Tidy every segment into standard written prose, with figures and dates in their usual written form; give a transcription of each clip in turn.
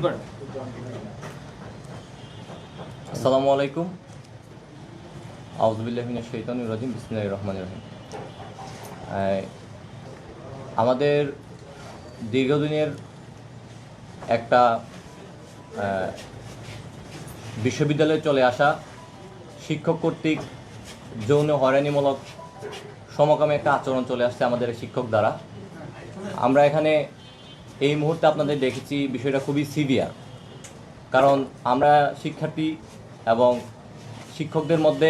করেন। আসসালামু আলাইকুম। আউযু বিল্লাহি মিনাশ শাইতানির রাজিম। বিসমিল্লাহির রহমানির রহিম। আমাদের দীর্ঘদিনের একটা বিশ্ববিদ্যালয়ে চলে আসা শিক্ষক কর্তৃক যৌন হয়রানিমূলক সমকামী একটা আচরণ চলে আসছে আমাদের শিক্ষক দ্বারা। আমরা এখানে এই মুহূর্তে আপনাদের দেখেছি, বিষয়টা খুবই সিভিয়ার। কারণ আমরা শিক্ষার্থী এবং শিক্ষকদের মধ্যে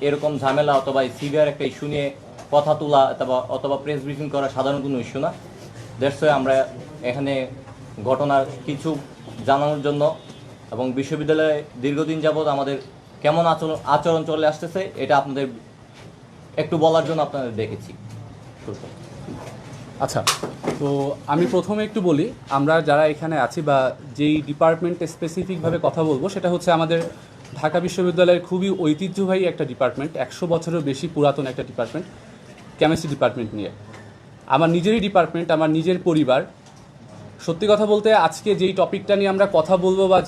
এরকম ঝামেলা অথবা সিভিয়ার একটা ইস্যু নিয়ে কথা তোলা অথবা প্রেস ব্রিফিং করা সাধারণ কোনো ইস্যু না। দ্যাটস ওয়াই আমরা এখানে ঘটনার কিছু জানানোর জন্য এবং বিশ্ববিদ্যালয়ে দীর্ঘদিন যাবৎ আমাদের কেমন আচরণ চলে আসতেছে এটা আপনাদের একটু বলার জন্য আপনাদের দেখেছি। আচ্ছা, তো আমি প্রথমে একটু বলি, আমরা যারা এখানে আছি বা যেই ডিপার্টমেন্টে স্পেসিফিকভাবে কথা বলবো সেটা হচ্ছে আমাদের ঢাকা বিশ্ববিদ্যালয়ের খুবই ঐতিহ্যবাহী একটা ডিপার্টমেন্ট, 100 বছরেরও বেশি পুরাতন একটা ডিপার্টমেন্ট, কেমিস্ট্রি ডিপার্টমেন্ট নিয়ে। আমার নিজেরই ডিপার্টমেন্ট, আমার নিজের পরিবার। সত্যি কথা বলতে আজকে যেই টপিকটা নিয়ে আমরা কথা বলবো বা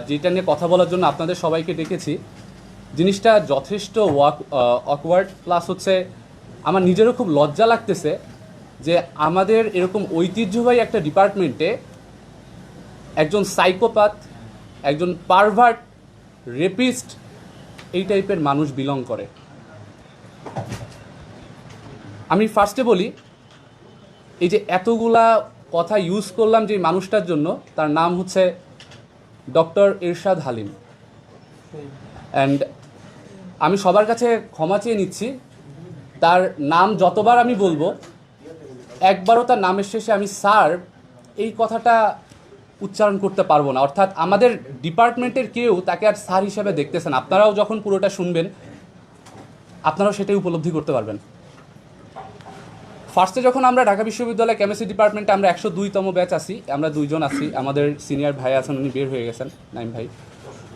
যেটা নিয়ে কথা বলার জন্য আপনাদের সবাইকে ডেকেছি, জিনিসটা যথেষ্ট অকওয়ার্ড, প্লাস হচ্ছে আমার নিজেরও খুব লজ্জা লাগতেছে যে আমাদের এরকম ঐতিহ্যবাহী একটা ডিপার্টমেন্টে একজন সাইকোপ্যাথ, একজন পারভার্ট, রেপিস্ট, এই টাইপের মানুষ বিলং করে। আমি ফার্স্টে বলি, এই যে এতগুলা কথা ইউজ করলাম যে মানুষটার জন্য, তার নাম হচ্ছে ডক্টর ইরশাদ হালিম। অ্যান্ড আমি সবার কাছে ক্ষমা চেয়ে নিচ্ছি, তার নাম যতবার আমি বলবো একবারও তার নামের শেষে আমি স্যার এই কথাটা উচ্চারণ করতে পারবো না। অর্থাৎ আমাদের ডিপার্টমেন্টের কেউ তাকে আর স্যার হিসেবে দেখতেছেন। আপনারাও যখন পুরোটা শুনবেন আপনারাও সেটাই উপলব্ধি করতে পারবেন। ফার্স্টে যখন আমরা ঢাকা বিশ্ববিদ্যালয় কেমিস্ট্রি ডিপার্টমেন্টে আমরা 102তম ব্যাচ আছি, আমরা দুইজন আছি, আমাদের সিনিয়র ভাই আছেন, উনি বের হয়ে গেছেন, নাইম ভাই।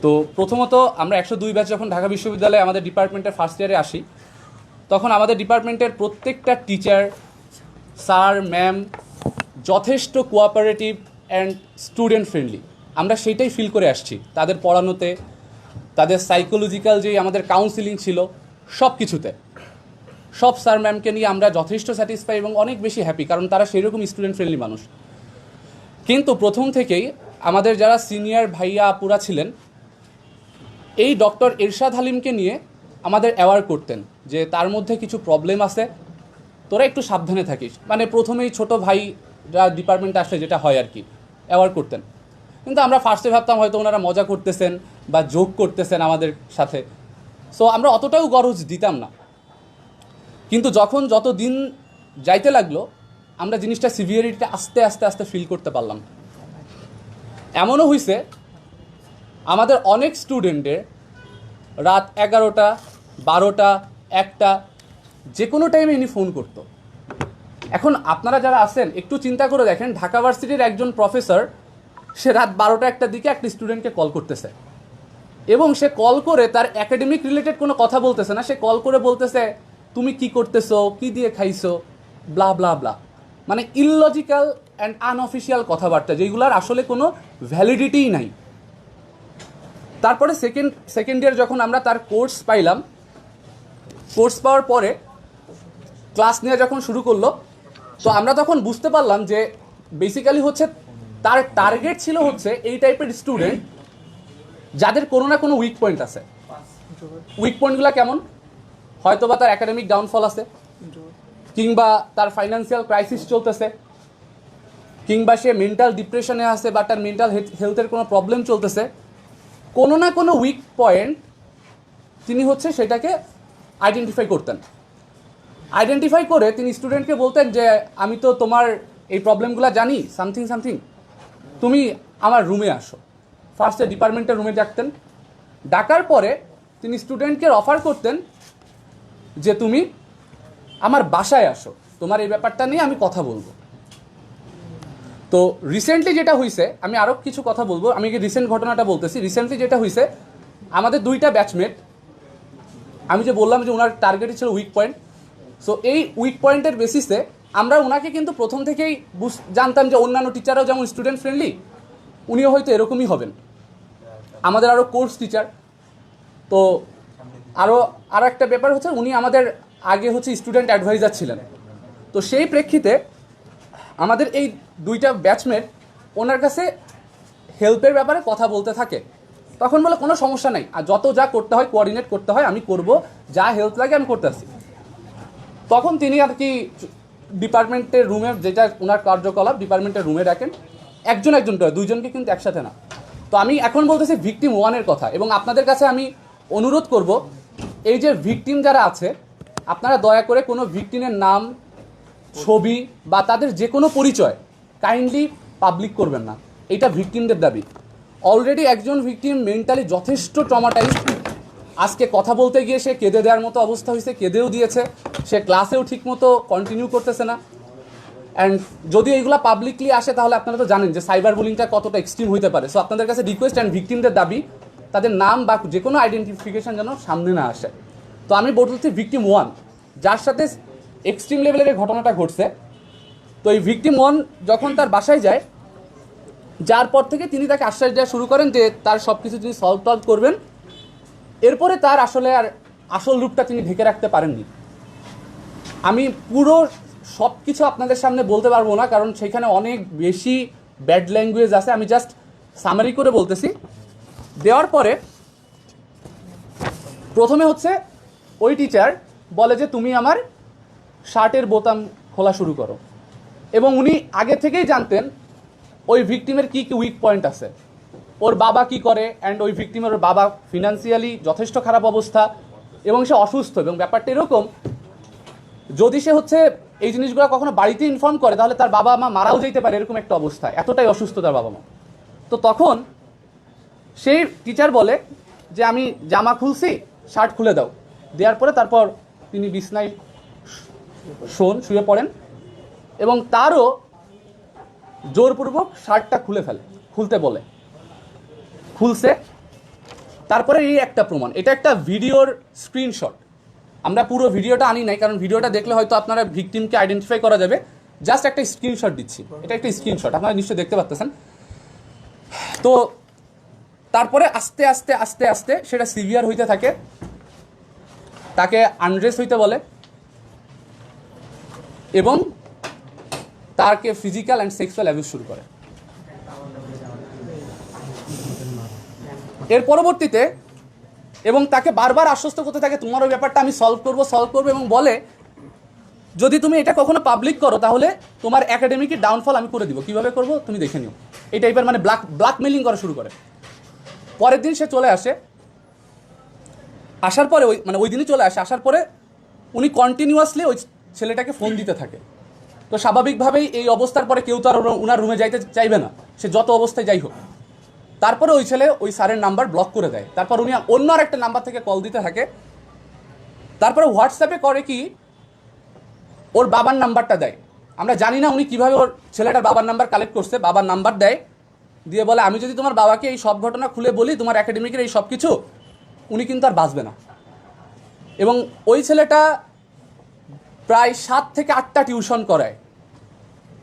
তো প্রথমত আমরা 102 ব্যাচ যখন ঢাকা বিশ্ববিদ্যালয়ে আমাদের ডিপার্টমেন্টের ফার্স্ট ইয়ারে আসি, তখন আমাদের ডিপার্টমেন্টের প্রত্যেকটা টিচার, স্যার, ম্যাম যথেষ্ট কোঅপারেটিভ অ্যান্ড স্টুডেন্ট ফ্রেন্ডলি। আমরা সেইটাই ফিল করে আসছি তাদের পড়ানোতে, তাদের সাইকোলজিক্যাল যেই আমাদের কাউন্সিলিং ছিল, সব কিছুতে। সব স্যার ম্যামকে নিয়ে আমরা যথেষ্ট স্যাটিসফাই এবং অনেক বেশি হ্যাপি, কারণ তারা সেরকম স্টুডেন্ট ফ্রেন্ডলি মানুষ। কিন্তু প্রথম থেকেই আমাদের যারা সিনিয়র ভাইয়া আপুরা ছিলেন, এই ডক্টর ইরশাদ হালিমকে নিয়ে আমাদের অ্যাওয়ার করতেন যে তার মধ্যে কিছু প্রবলেম আছে, তোরা একটু সাবধানে থাকিস। মানে প্রথমেই ছোট ভাইরা ডিপার্টমেন্টে আসলে যেটা হয় আর কি, অ্যাওয়ার করতেন। কিন্তু আমরা ফার্স্টে ভাবতাম হয়তো ওনারা মজা করতেছেন বা জোক করতেছেন আমাদের সাথে, সো আমরা অতটাও গরজ দিতাম না। কিন্তু যত দিন যাইতে লাগলো, আমরা জিনিসটা সিভিয়ারিটিটা আস্তে আস্তে আস্তে ফিল করতে পারলাম। এমনও হয়েছে আমাদের অনেক স্টুডেন্টের রাত 11টা, 12টা, 1টা যে কোনো টাইমে ইনি ফোন করতো। এখন আপনারা যারা আছেন একটু চিন্তা করে দেখেন, ঢাকা ভার্সিটির একজন প্রফেসর, সে রাত 12টা 1টার দিকে একটা স্টুডেন্টকে কল করতেছে, এবং সে কল করে তার একাডেমিক রিলেটেড কোনো কথা বলতেছে না, সে কল করে বলতেছে তুমি কি করতেছো, কি দিয়ে খাইছো, ব্লা ব্লা ব্লা। মানে ইললজিক্যাল অ্যান্ড আনঅফিসিয়াল কথাবার্তা, যেগুলোর আসলে কোনো ভ্যালিডিটিই নাই। তারপরে সেকেন্ড ইয়ার যখন আমরা তার কোর্স পাইলাম, কোর্স পাওয়ার পরে ক্লাস নেওয়া যখন শুরু করলো, তো আমরা তখন বুঝতে পারলাম যে বেসিক্যালি হচ্ছে তার টার্গেট ছিল হচ্ছে এই টাইপের স্টুডেন্ট যাদের কোনো না কোনো উইক পয়েন্ট আছে। উইক পয়েন্টগুলো কেমন? হয়তো বা তার একাডেমিক ডাউনফল আছে, কিংবা তার ফাইন্যান্সিয়াল ক্রাইসিস চলতেছে, কিংবা সে মেন্টাল ডিপ্রেশনে আছে বা তার মেন্টাল হেলথের কোনো প্রবলেম চলতেছে। কোনো না কোনো উইক পয়েন্ট তিনি হচ্ছে সেটাকে আইডেন্টিফাই করতেন। আইডেন্টিফাই করে তিনি স্টুডেন্টকে বলতেন যে আমি তো তোমার এই প্রবলেমগুলো জানি, সামথিং, তুমি আমার রুমে আসো। ফার্স্টে ডিপার্টমেন্টের রুমে ডাকতেন, ডাকার পরে তিনি স্টুডেন্টকে অফার করতেন যে তুমি আমার বাসায় আসো, তোমার এই ব্যাপারটা নিয়ে আমি কথা বলবো। তো রিসেন্টলি যেটা হয়েছে, আমি আরও কিছু কথা বলবো, আমি রিসেন্ট ঘটনাটা বলতেছি। রিসেন্টলি যেটা হয়েছে, আমাদের দুইটা ব্যাচমেট, আমি যে বললাম যে ওনার টার্গেটই ছিল উইক পয়েন্ট, সো এই উইক পয়েন্টের বেসিসে আমরা ওনাকে কিন্তু প্রথম থেকেই জানতাম যে অন্যান্য টিচাররাও যেমন স্টুডেন্ট ফ্রেন্ডলি, উনিও হয়তো এরকমই হবেন। আমাদের আরও কোর্স টিচার, তো আরও একটা ব্যাপার হচ্ছে উনি আমাদের আগে হচ্ছে স্টুডেন্ট অ্যাডভাইজার ছিলেন। তো সেই প্রেক্ষিতে আমাদের এই দুইটা ব্যাচমেট ওনার কাছে হেল্পের ব্যাপারে কথা বলতে থাকে। তখন বলে কোনো সমস্যা নেই, আর যত যা করতে হয় কোঅর্ডিনেট করতে হয় আমি করব, যা হেল্প লাগে আমি করতে আসি। তখন তিনি আর কি ডিপার্টমেন্টের রুমে, যেটা ওনার কার্যকলাপ, ডিপার্টমেন্টের রুমে ডাকেন একজন করে, দুইজনকে কিন্তু একসাথে না। তো আমি এখন বলতেছি ভিকটিম 1-এর কথা, এবং আপনাদের কাছে আমি অনুরোধ করব, এই যে ভিকটিম যারা আছে আপনারা দয়া করে কোনো ভিকটিমের নাম, ছবি বা তাদের যে কোনো পরিচয় কাইন্ডলি পাবলিক করবেন না। এটা ভিকটিমদের দাবি। অলরেডি একজন ভিকটিম মেন্টালি যথেষ্ট ট্রমাটাইজড, আজকে কথা বলতে গিয়ে সে কেঁদে দেওয়ার মতো অবস্থা হয়েছে, কেঁদেও দিয়েছে, সে ক্লাসেও ঠিকমতো কন্টিনিউ করতেছে না। অ্যান্ড যদি এইগুলো পাবলিকলি আসে তাহলে আপনারা তো জানেন যে সাইবার বুলিংটা কতটা এক্সট্রিম হইতে পারে। সো আপনাদের কাছে রিকোয়েস্ট অ্যান্ড ভিকটিমদের দাবি তাদের নাম বা যে কোনো আইডেন্টিফিকেশন যেন সামনে না আসে। তো আমি বলতেছি ভিকটিম 1 যার সাথে এক্সট্রিম লেভেলের ঘটনাটা ঘটছে, তো এই ভিকটিম 1 যখন তার বাসায় যায়, যার পর থেকে তিনি তাকে আশ্বাস দেওয়া শুরু করেন যে তার সব কিছু তিনি সলভ করবেন। এরপরে তার আসলে আর আসল রূপটা তিনি ঢেকে রাখতে পারেননি। আমি পুরো সব কিছু আপনাদের সামনে বলতে পারবো না, কারণ সেখানে অনেক বেশি ব্যাড ল্যাঙ্গুয়েজ আছে। আমি জাস্ট সামারি করে বলতেছি। দেওয়ার পরে প্রথমে হচ্ছে ওই টিচার বলে যে তুমি আমার শার্টের বোতাম খোলা শুরু করো, এবং উনি আগে থেকেই জানতেন ওই ভিকটিমের কী কী উইক পয়েন্ট আছে, ওর বাবা কি করে, অ্যান্ড ওই ভিকটিমের ওর বাবা ফিনান্সিয়ালি যথেষ্ট খারাপ অবস্থা এবং সে অসুস্থ। এবং ব্যাপারটা এরকম, যদি সে হচ্ছে এই জিনিসগুলো কখনো বাড়িতে ইনফর্ম করে তাহলে তার বাবা মা মারাও যেতে পারে, এরকম একটা অবস্থা, এতটাই অসুস্থ তার বাবা মা। তো তখন সেই টিচার বলে যে আমি জামা খুলছি, শার্ট খুলে দাও। দেওয়ার পরে তারপর তিনি বিছনায় শুয়ে পড়েন এবং তারও জোরপূর্বক শার্টটা খুলতে বলে। খুলছে। তারপরে এই একটা প্রমাণ, এটা একটা ভিডিওর স্ক্রিনশট। আমরা পুরো ভিডিওটা আনি নাই, কারণ ভিডিওটা দেখলে হয়তো আপনারা ভিকটিমকে আইডেন্টিফাই করা যাবে। জাস্ট একটা স্ক্রিনশট দিচ্ছি, এটা একটা স্ক্রিনশট, আপনারা নিশ্চয়ই দেখতে পাচ্ছেন। তো তারপরে আস্তে আস্তে আস্তে আস্তে সেটা সিভিয়ার হইতে থাকে, তাকে আনড্রেস হইতে বলে এবং তাকে ফিজিক্যাল অ্যান্ড সেক্সুয়াল অ্যাবিউজ শুরু করে। এর পরবর্তীতে এবং তাকে বারবার আশ্বস্ত করতে থাকে তোমার ওই ব্যাপারটা আমি সলভ করবো, এবং বলে যদি তুমি এটা কখনো পাবলিক করো তাহলে তোমার একাডেমিকের ডাউনফল আমি করে দিব, কিভাবে করবো তুমি দেখে নিও। এই টাইপের মানে ব্ল্যাকমেলিং করা শুরু করে। পরের দিন সে চলে আসে, আসার পরে ওই দিনই চলে আসে। আসার পরে উনি কন্টিনিউয়াসলি ওই ছেলেটাকে ফোন দিতে থাকে। তো স্বাভাবিকভাবেই এই অবস্থার পরে কেউ তো আর ওনার রুমে যাইতে চাইবে না, সে যত অবস্থায় যাই হোক। তারপরে ওই ছেলে ওই স্যারের নাম্বার ব্লক করে দেয়। তারপর উনি অন্য আর একটা নাম্বার থেকে কল দিতে থাকে। তারপরে হোয়াটসঅ্যাপে করে কি ওর বাবার নাম্বারটা দেয়। আমরা জানি না উনি কীভাবে ওর ছেলেটার বাবার নাম্বার কালেক্ট করছে। বাবার নাম্বার দেয়, দিয়ে বলে আমি যদি তোমার বাবাকে এই সব ঘটনা খুলে বলি, তোমার একাডেমিকের এই সব কিছু, উনি কিন্তু আর বাঁচবে না। এবং ওই ছেলেটা প্রায় 7 থেকে 8টা টিউশন করায়।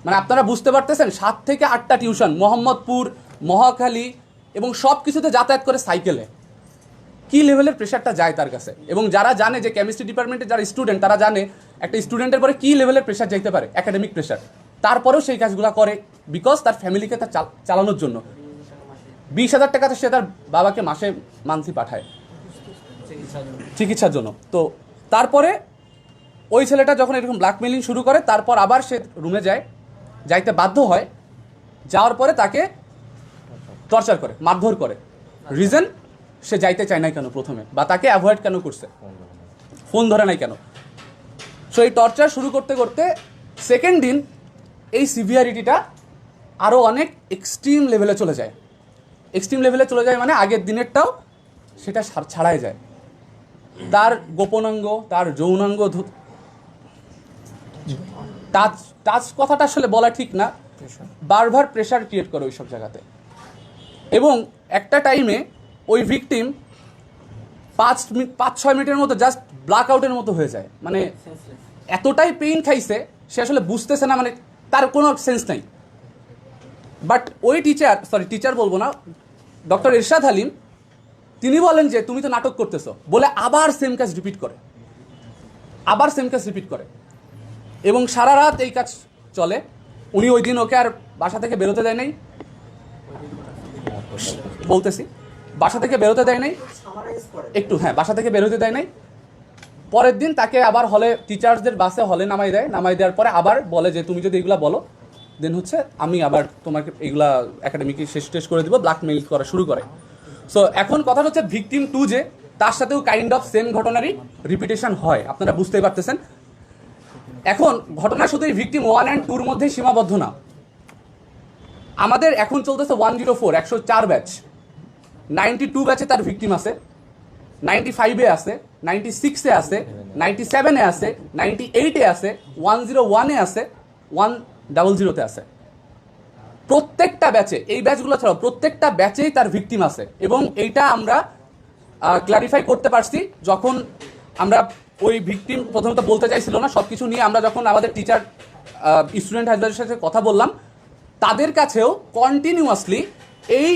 মানে আপনারা বুঝতে পারতেছেন, 7 থেকে 8টা টিউশন, মোহাম্মদপুর, মহাখালী এবং সব কিছুতে যাতায়াত করে সাইকেলে। কি লেভেলের প্রেশারটা যায় তার কাছে। এবং যারা জানে যে কেমিস্ট্রি ডিপার্টমেন্টের যারা স্টুডেন্ট, তারা জানে একটা স্টুডেন্টের পরে কী লেভেলের প্রেশার যাইতে পারে, একাডেমিক প্রেশার। তারপরেও সেই কাজগুলো করে বিকজ তার ফ্যামিলিকে তার চালানোর জন্য। 20,000 টাকাতে সে তার বাবাকে মাসে মান্থলি পাঠায় চিকিৎসার জন্য। তো তারপরে ওই ছেলেটা যখন এরকম ব্ল্যাকমেলিং শুরু করে, তারপর আবার সে রুমে যাইতে বাধ্য হয়। যাওয়ার পরে তাকে টর্চার করে, মারধর করে। রিজন সে যাইতে চায় নাই কেন প্রথমে, বা তাকে অ্যাভয়েড কেন করছে, ফোন ধরে নাই কেন। সো এই টর্চার শুরু করতে করতে সেকেন্ড দিন এই সিভিয়ারিটিটা আরও অনেক এক্সট্রিম লেভেলে চলে যায়। এক্সট্রিম লেভেলে চলে যায় মানে আগের দিনেরটাও সেটা ছাড়াই যায়। তার গোপনাঙ্গ, তার যৌনাঙ্গ, টাচ কথাটা আসলে বলা ঠিক না, বারবার প্রেশার ক্রিয়েট করে ওই সব জায়গাতে। এবং একটা টাইমে ওই ভিকটিম 5-6 মিনিটের মতো জাস্ট ব্ল্যাক আউটের মতো হয়ে যায়। মানে এতটাই পেইন খাইছে সে আসলে বুঝতেছে না, মানে তার কোনো সেন্স নাই। বাট ওই টিচার বলবো না, ডক্টর ইরশাদ হালিম, তিনি বলেন যে তুমি তো নাটক করতেছো বলে আবার সেম কাজ রিপিট করে, এবং সারা রাত এই কাজ চলে। উনি ওই দিন ওকে আর বাসা থেকে বেরোতে দেয় নাই, বাসা থেকে বেরোতে দেয় নাই। পরের দিন তাকে আবার হলে, টিচার্সদের বাসে হলে নামাই দেওয়ার পরে আবার বলে যে তুমি যদি এগুলা বলো দেন হচ্ছে আমি আবার তোমাকে এগুলা একাডেমিকে শেষ করে দিব, ব্ল্যাকমেইল করা শুরু করে। সো এখন কথা হচ্ছে ভিকটিম 2 যে তার সাথেও কাইন্ড অফ সেম ঘটনারই রিপিটেশন হয়, আপনারা বুঝতেই পারতেছেন। এখন ঘটনা শুধু ভিকটিম 1 and 2 মধ্যে সীমাবদ্ধ না, আমাদের এখন চলতেছে 104 104 ব্যাচ, 92 ব্যাচে তার ভিকটিম আছে, 95-এ আছে, 96-এ আছে, 97-এ আছে, 98-এ আছে, 101-এ আছে, 100-তে আছে। প্রত্যেকটা ব্যাচে, এই ব্যাচগুলো ছাড়াও প্রত্যেকটা ব্যাচেই তার ভিকটিম আছে। এবং এইটা আমরা ক্লারিফাই করতে পারছি যখন আমরা ওই ভিকটিম প্রথমত বলতে চাইছিল না, সব কিছু নিয়ে আমরা যখন আমাদের টিচার স্টুডেন্ট অ্যাডভাইজারের সাথে কথা বললাম, তাদের কাছেও কন্টিনিউয়াসলি এই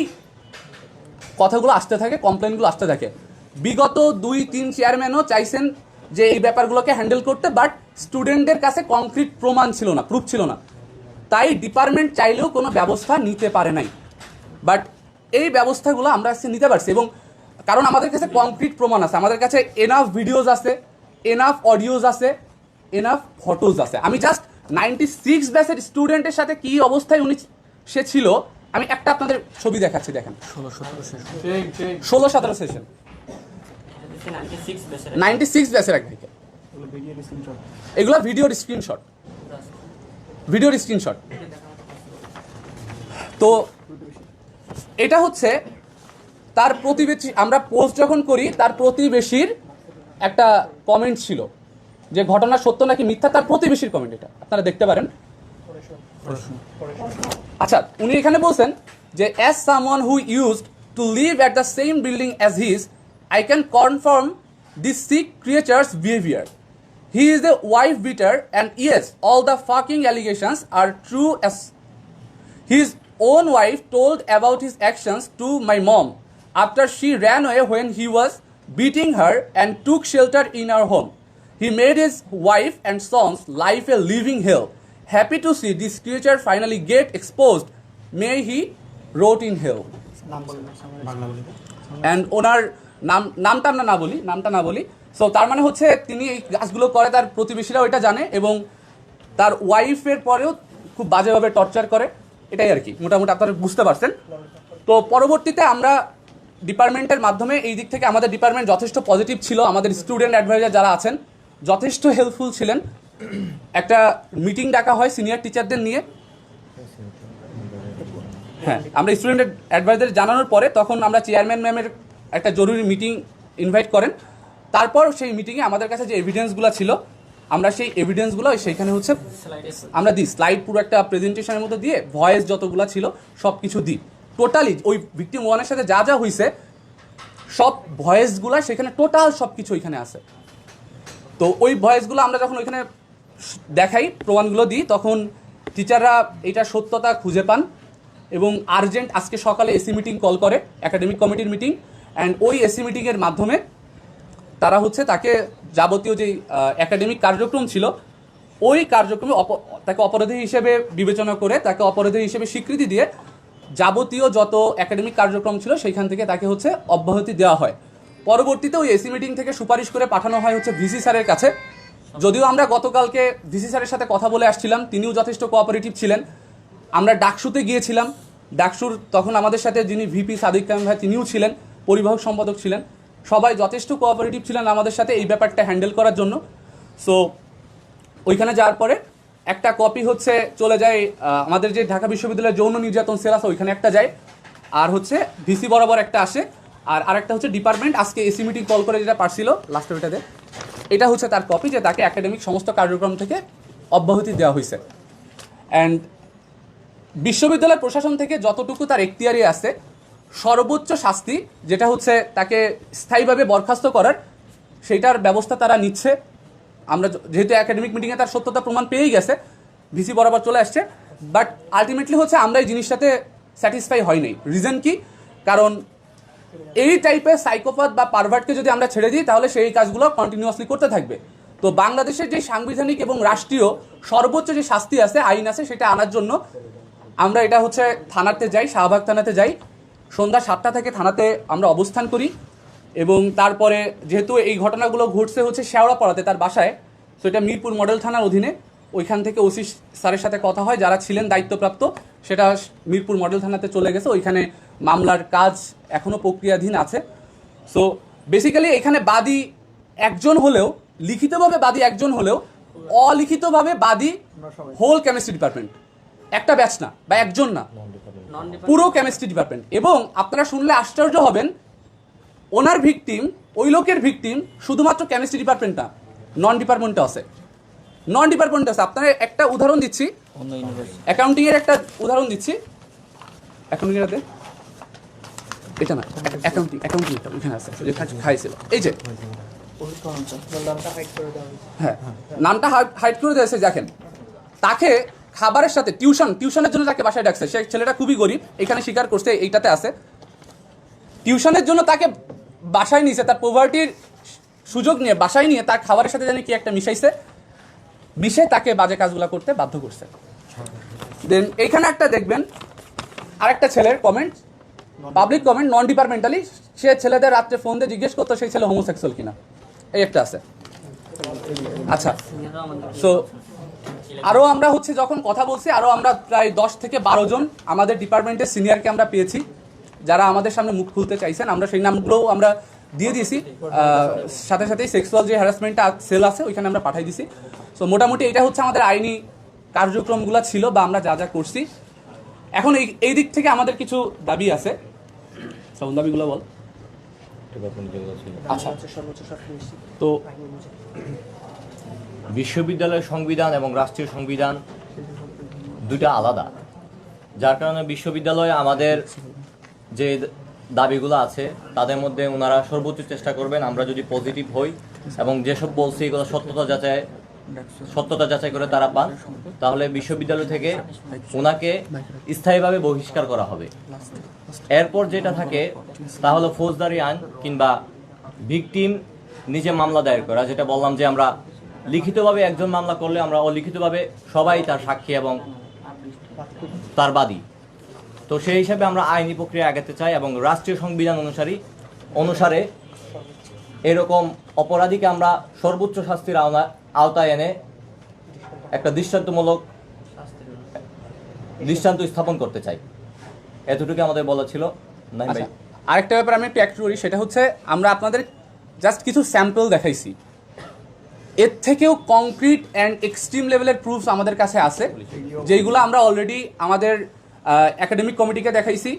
কথাগুলো আসতে থাকে, কমপ্লেনগুলো আসতে থাকে। বিগত 2-3 চেয়ারম্যানও চাইছেন যে এই ব্যাপারগুলোকে হ্যান্ডেল করতে, বাট স্টুডেন্টদের কাছে কংক্রিট প্রমাণ ছিল না, প্রুফ ছিল না, তাই ডিপার্টমেন্ট চাইলেও কোনো ব্যবস্থা নিতে পারে নাই। বাট এই ব্যবস্থাগুলো আমরা আজকে নিতে পারছি, এবং কারণ আমাদের কাছে কংক্রিট প্রমাণ আছে, আমাদের কাছে এনাফ ভিডিওজ আছে, এনাফ অডিওজ আছে, এনাফ ফটোজ আছে। আমি জাস্ট 96 ব্যাচের স্টুডেন্টের সাথে কি অবস্থায় সে ছিল, আমি একটা আপনাদের ছবি দেখাচ্ছি, দেখেন 16-17 সেশন 96 ব্যাচের এক দিকে, এগুলো ভিডিওর স্ক্রিনশট। তো এটা হচ্ছে তার প্রতিবেশী, আমরা পোস্ট যখন করি তার প্রতিবেশীর একটা কমেন্ট ছিল যে ঘটনা সত্য নাকি মিথ্যা, তার প্রতিবেশীর কমেন্ট, এটা আপনারা দেখতে পারেন। আচ্ছা, উনি এখানে বলছেন যে as someone who used to live at the same building as his, I can confirm this sick creature's behavior. He is a wife beater, and yes, all the fucking allegations are true. As his own wife told about his actions to my mom after she ran away when he was beating her and took shelter in our home. He made his wife and son's life a living hell. Happy to see this creature finally get exposed. May he rot in hell. And ওনার নামটা না বলি। So তার মানে হচ্ছে তিনি এই কাজগুলো করে, তার প্রতিবেশীরাও এটা জানে, এবং তার ওয়াইফের পরেও খুব বাজেভাবে টর্চার করে, এটাই আর কি মোটামুটি আপনারা বুঝতে পারছেন। তো পরবর্তীতে আমরা ডিপার্টমেন্টের মাধ্যমে, এই দিক থেকে আমাদের ডিপার্টমেন্ট যথেষ্ট পজিটিভ ছিল, আমাদের স্টুডেন্ট অ্যাডভাইজার যারা আছেন যথেষ্ট হেল্পফুল ছিলেন। একটা মিটিং ডাকা হয় সিনিয়র টিচারদের নিয়ে, হ্যাঁ, আমরা স্টুডেন্ট অ্যাডভাইজার জানানোর পরে তখন আমরা চেয়ারম্যান ম্যামের একটা জরুরি মিটিং ইনভাইট করেন। তারপর সেই মিটিংয়ে আমাদের কাছে যে এভিডেন্সগুলো ছিল, আমরা সেই এভিডেন্সগুলো সেইখানে হচ্ছে আমরা দিই, স্লাইড পুরো একটা প্রেজেন্টেশনের মধ্যে দিয়ে ভয়েস যতগুলো ছিল সব কিছু দিই। টোটালি ওই ভিকটিম 1-এর সাথে যা হয়েছে সব ভয়েসগুলো সেখানে টোটাল সব কিছু ওইখানে আছে। তো ওই ভয়েসগুলো আমরা যখন ওইখানে দেখাই, প্রমাণগুলো দিই, তখন টিচাররা এইটা সত্যতা খুঁজে পান এবং আর্জেন্ট আজকে সকালে এসি মিটিং কল করে, একাডেমিক কমিটির মিটিং, অ্যান্ড ওই এসি মিটিংয়ের মাধ্যমে তারা হচ্ছে তাকে যাবতীয় যে একাডেমিক কার্যক্রম ছিল ওই কার্যক্রমে তাকে অপরাধী হিসেবে বিবেচনা করে, তাকে অপরাধী হিসেবে স্বীকৃতি দিয়ে যাবতীয় যত একাডেমিক কার্যক্রম ছিল সেইখান থেকে তাকে হচ্ছে অব্যাহতি দেওয়া হয়। পরবর্তীতে ওই এসি মিটিং থেকে সুপারিশ করে পাঠানো হয় হচ্ছে ভিসি স্যারের কাছে। যদিও আমরা গতকালকে ভিসি স্যারের সাথে কথা বলে আসছিলাম, তিনিও যথেষ্ট কোঅপারেটিভ ছিলেন। আমরা ডাকসুতে গিয়েছিলাম, ডাকসুর তখন আমাদের সাথে যিনি ভিপি সাদিক কায়েম ভাই তিনিও ছিলেন, পরিবাহক সম্পাদক ছিলেন, সবাই যথেষ্ট কোঅপারেটিভ ছিলেন আমাদের সাথে এই ব্যাপারটা হ্যান্ডেল করার জন্য। সো ওইখানে যাওয়ার পরে একটা কপি হচ্ছে চলে যায় আমাদের যে ঢাকা বিশ্ববিদ্যালয়ের যৌন নির্যাতন সেল আছে ওইখানে একটা যায়, আর হচ্ছে ভিসি বরাবর একটা আসে, আর আরেকটা হচ্ছে ডিপার্টমেন্ট আজকে এসি মিটিং কল করে যেটা পারছিল লাস্ট ওইটাতে, এটা হচ্ছে তার কপি যে তাকে একাডেমিক সমস্ত কার্যক্রম থেকে অব্যাহতি দেওয়া হয়েছে। অ্যান্ড বিশ্ববিদ্যালয় প্রশাসন থেকে যতটুকু তার এখতিয়ারে আছে, সর্বোচ্চ শাস্তি যেটা হচ্ছে তাকে স্থায়ীভাবে বরখাস্ত করার, সেইটার ব্যবস্থা তারা নিচ্ছে। আমরা যেহেতু একাডেমিক মিটিংয়ে তার সত্যতা প্রমাণ পেয়েই গেছে, ভিসি বরাবর চলে আসছে, বাট আলটিমেটলি হচ্ছে আমরা এই জিনিসটাতে স্যাটিসফাই হয় নাই। রিজন কি? কারণ এই টাইপের সাইকোপ্যাথ বা পারভার্টকে যদি আমরা ছেড়ে দিই তাহলে সেই কাজগুলো কন্টিনিউয়াসলি করতে থাকবে। তো বাংলাদেশের যে সাংবিধানিক এবং রাষ্ট্রীয় সর্বোচ্চ যে শাস্তি আছে, আইন আছে, সেটা আনার জন্য আমরা এটা হচ্ছে থানাতে যাই, শাহবাগ থানাতে যাই, সন্ধ্যা 7টা থেকে থানাতে আমরা অবস্থান করি। এবং তারপরে যেহেতু এই ঘটনাগুলো ঘটছে হচ্ছে শেওড়াপাড়াতে তার বাসায়, তো এটা মিরপুর মডেল থানার অধীনে, ওইখান থেকে ওসি স্যারের সাথে কথা হয়, যারা ছিলেন দায়িত্বপ্রাপ্ত, সেটা মিরপুর মডেল থানাতে চলে গেছে। ওইখানে মামলার কাজ এখনও প্রক্রিয়াধীন আছে। সো বেসিক্যালি এখানে বাদী একজন হলেও, লিখিতভাবে বাদী একজন হলেও, অলিখিতভাবে বাদী হোল কেমিস্ট্রি ডিপার্টমেন্ট, একটা ব্যাচ না বা একজন না, পুরো কেমিস্ট্রি ডিপার্টমেন্ট। এবং আপনারা শুনলে আশ্চর্য হবেন, ওনার ভিকটিম, ওই লোকের ভিকটিম শুধুমাত্র কেমিস্ট্রি ডিপার্টমেন্ট না, নন ডিপার্টমেন্টও আছে, নন ডিপার্টমেন্ট আছে। আপনারা একটা উদাহরণ দিচ্ছি, অ্যাকাউন্টিং এর একটা উদাহরণ দিচ্ছি। অ্যাকাউন্টিং এর এটা না, অ্যাকাউন্টিং এটা ওখানে আছে, যে খাইছিল, এই যে হ্যাঁ, নামটা হাইড করে দিয়েছে। দেখেন, তাকে খাবারের সাথে টিউশনের জন্য তাকে বাসায় ডাকছে। সে ছেলেটা খুবই গরিব, এখানে স্বীকার করছে, এইটাতে আছে। টিউশনের জন্য তাকে বাসায় নিয়েছে, তার পভার্টির সুযোগ নিয়ে বাসায় নিয়ে তার খাবারের সাথে জানি কি একটা মিশে তাকে বাজে কাজগুলো করতে বাধ্য করছে। দেন এইখানে একটা দেখবেন, আরেকটা ছেলের কমেন্ট, পাবলিক কমেন্ট, নন ডিপার্টমেন্টালি, সে ছেলেদের রাত্রে ফোন দিয়ে জিজ্ঞেস করতো সেই ছেলে হোমোসেক্সুয়াল কিনা, এই একটা আছে। আচ্ছা, সো আরও আমরা হচ্ছে যখন কথা বলছি, আরও আমরা প্রায় 10 থেকে 12 জন আমাদের ডিপার্টমেন্টের সিনিয়রকে আমরা পেয়েছি, যারা আমাদের সামনে মুখ খুলতে চাইছেন। আমরা সেই নামগুলোও আমরা দিয়ে দিয়েছি, সাথে সাথেই সেক্সুয়াল যে হ্যারাসমেন্টটা সেল আছে ওইখানে আমরা পাঠিয়ে দিছি। সো মোটামুটি এটা হচ্ছে আমাদের আইনি কার্যক্রমগুলো ছিল বা আমরা যা যা করছি। এখন এই দিক থেকে আমাদের কিছু দাবি আছে, দাবিগুলো বল। আচ্ছা, তো বিশ্ববিদ্যালয়ের সংবিধান এবং রাষ্ট্রীয় সংবিধান দুইটা আলাদা, যার কারণে বিশ্ববিদ্যালয়ে আমাদের যে দাবিগুলো আছে তাদের মধ্যে ওনারা সর্বোচ্চ চেষ্টা করবেন আমরা যদি পজিটিভ হই এবং যেসব বলছি এগুলো সত্যতা যাচাই করে তারা পান, তাহলে বিশ্ববিদ্যালয় থেকে ওনাকে স্থায়ীভাবে বহিষ্কার করা হবে। এরপর যেটা থাকে তা হলো ফৌজদারি আইন কিংবা ভিকটিম নিজে মামলা দায়ের করা, যেটা বললাম যে আমরা লিখিতভাবে একজন মামলা করলে আমরা অলিখিতভাবে সবাই তার সাক্ষী এবং তার বাদী। তো সেই হিসাবে আমরা আইনি প্রক্রিয়া আগাতে চাই এবং রাষ্ট্রীয় সংবিধান অনুসারে এরকম অপরাধীকে আমরা সর্বোচ্চ শাস্তির আওতায় এনে একটা দৃষ্টান্ত স্থাপন করতে চাই। এতটুকু আমাদের বলা ছিল। আচ্ছা, আরেকটা ব্যাপার আমি একটু অ্যাড করি, সেটা হচ্ছে আমরা আপনাদের জাস্ট কিছু স্যাম্পল দেখাইছি, এর থেকেও কংক্রিট অ্যান্ড এক্সট্রিম লেভেলের প্রুফস আমাদের কাছে আছে, যেইগুলো আমরা অলরেডি আমাদের একাডেমিক কমিটিকে দেখাইছি,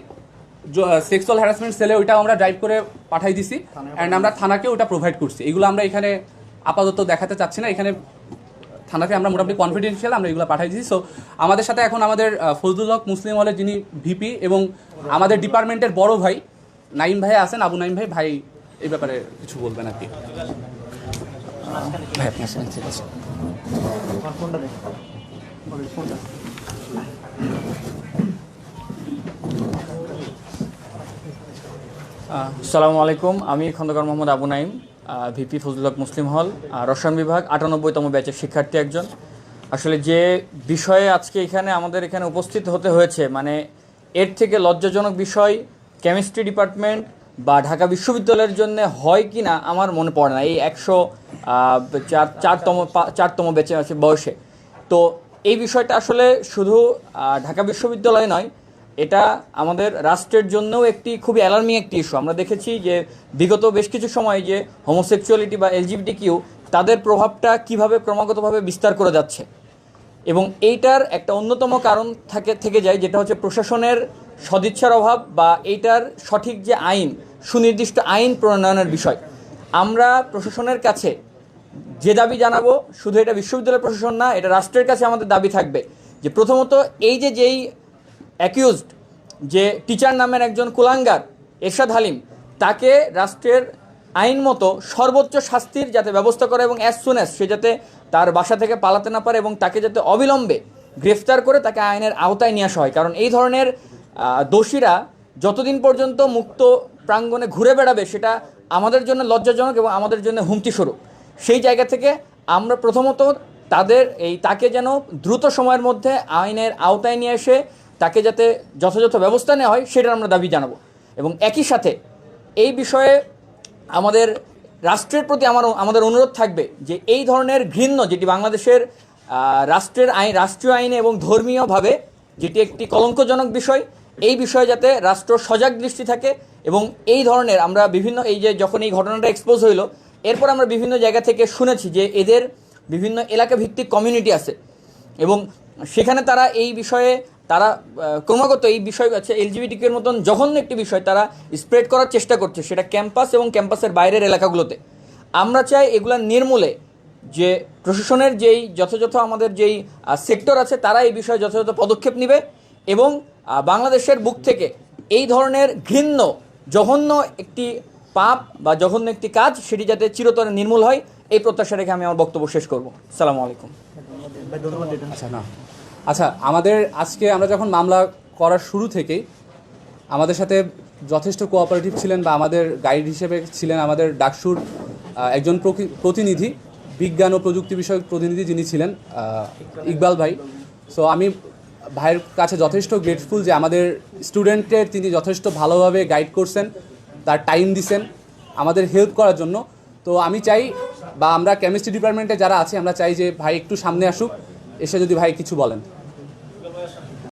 সেক্সুয়াল হ্যারাসমেন্ট সেলে ওইটাও আমরা ড্রাইভ করে পাঠাই দিছি, অ্যান্ড আমরা থানাকে ওটা প্রোভাইড করছি। এগুলো আমরা এখানে আপাতত দেখাতে চাচ্ছি না, এখানে থানাতে আমরা মোটামুটি কনফিডেন্সিয়াল আমরা এগুলো পাঠাই দিচ্ছি। সো আমাদের সাথে এখন আমাদের ফজলুল হক মুসলিম হলের যিনি ভিপি এবং আমাদের ডিপার্টমেন্টের বড় ভাই নাইম ভাই আছেন, আবু নাইম ভাই এই ব্যাপারে কিছু বলবেন আর কি। ভাই আপনি আসেন, ঠিক আছে। আসসালামু আলাইকুম, আমি খন্দকার মোহাম্মদ আবু নাইম, ভিপি ফজলুল হক মুসলিম হল, রসায়ন বিভাগ 98তম ব্যাচের শিক্ষার্থী একজন। আসলে যে বিষয়ে আজকে আমাদের এখানে উপস্থিত হতে হয়েছে, মানে এর থেকে লজ্জাজনক বিষয় কেমিস্ট্রি ডিপার্টমেন্ট বা ঢাকা বিশ্ববিদ্যালয়ের জন্য হয় কি না আমার মনে পড়ে না, এই 104তম ব্যাচে আছে বয়সে। তো এই বিষয়টা আসলে শুধু ঢাকা বিশ্ববিদ্যালয় নয়, এটা আমাদের রাষ্ট্রের জন্যও একটি খুবই অ্যালার্মিং একটি ইস্যু। আমরা দেখেছি যে বিগত বেশ কিছু সময় যে হোমোসেক্সুয়ালিটি বা এলজিবিটিকিউ তাদের প্রভাবটা কিভাবে ক্রমাগতভাবে বিস্তার করে যাচ্ছে, এবং এইটার একটা অন্যতম কারণ থেকে যায়, যেটা হচ্ছে প্রশাসনের সদিচ্ছার অভাব বা এইটার সঠিক যে আইন, সুনির্দিষ্ট আইন প্রণয়নের বিষয়। আমরা প্রশাসনের কাছে যে দাবি জানাবো, শুধু এটা বিশ্ববিদ্যালয় প্রশাসন না, এটা রাষ্ট্রের কাছে আমাদের দাবি থাকবে যে প্রথমত যেই অ্যাকিউজড, যে টিচার নামের একজন কুলাঙ্গার এরশাদ হালিম, তাকে রাষ্ট্রের আইন মতো সর্বোচ্চ শাস্তির যাতে ব্যবস্থা করে এবং অ্যাজ সুন অ্যাজ সে যাতে তার বাসা থেকে পালাতে না পারে এবং তাকে যাতে অবিলম্বে গ্রেফতার করে তাকে আইনের আওতায় নিয়ে আসা হয়। কারণ এই ধরনের দোষীরা যতদিন পর্যন্ত মুক্ত প্রাঙ্গণে ঘুরে বেড়াবে সেটা আমাদের জন্য লজ্জাজনক এবং আমাদের জন্য হুমকিস্বরূপ। সেই জায়গা থেকে আমরা প্রথমত তাকে যেন দ্রুত সময়ের মধ্যে আইনের আওতায় নিয়ে এসে তাকে যাতে যথাযথ ব্যবস্থা নেওয়া হয় সেটার আমরা দাবি জানাবো। এবং একই সাথে এই বিষয়ে আমাদের রাষ্ট্রের প্রতি আমাদের অনুরোধ থাকবে যে এই ধরনের ঘৃণ্য, যেটি বাংলাদেশের রাষ্ট্রীয় আইনে এবং ধর্মীয়ভাবে যেটি একটি কলঙ্কজনক বিষয়, এই বিষয়ে যাতে রাষ্ট্র সজাগ দৃষ্টি থাকে। এবং এই ধরনের আমরা যখন এই ঘটনাটা এক্সপোজ হইল, এরপর আমরা বিভিন্ন জায়গা থেকে শুনেছি যে এদের বিভিন্ন এলাকা ভিত্তিক কমিউনিটি আছে এবং সেখানে তারা এই বিষয়ে ক্রমাগত এই বিষয় আছে এলজিবিটিকিউর মতন জঘন্য একটি বিষয় তারা স্প্রেড করার চেষ্টা করছে, সেটা ক্যাম্পাস এবং ক্যাম্পাসের বাইরের এলাকাগুলোতে। আমরা চাই এগুলা নির্মূলে যে প্রশাসনের যথাযথ আমাদের সেক্টর আছে তারা এই বিষয়ে যথাযথ পদক্ষেপ নেবে এবং বাংলাদেশের বুক থেকে এই ধরনের ঘৃণ্য জঘন্য একটি পাপ বা জঘন্য একটি কাজ সেটি যাতে চিরতরে নির্মূল হয়, এই প্রত্যাশা রেখে আমি আমার বক্তব্য শেষ করব। আসসালামু আলাইকুম। আচ্ছা, আমাদের আজকে আমরা যখন মামলা করার শুরু থেকেই আমাদের সাথে যথেষ্ট কোঅপারেটিভ ছিলেন বা আমাদের গাইড হিসেবে ছিলেন আমাদের ডাকসুর একজন প্রতিনিধি, বিজ্ঞান ও প্রযুক্তি বিষয়ক প্রতিনিধি যিনি ছিলেন ইকবাল ভাই। সো আমি ভাইয়ের কাছে যথেষ্ট গ্রেটফুল যে আমাদের স্টুডেন্টের তিনি যথেষ্ট ভালোভাবে গাইড করছেন, তার টাইম দিছেন আমাদের হেল্প করার জন্য। তো আমি চাই বা আমরা কেমিস্ট্রি ডিপার্টমেন্টে যারা আছে আমরা চাই যে ভাই একটু সামনে আসুক, এসে যদি ভাই কিছু বলেন।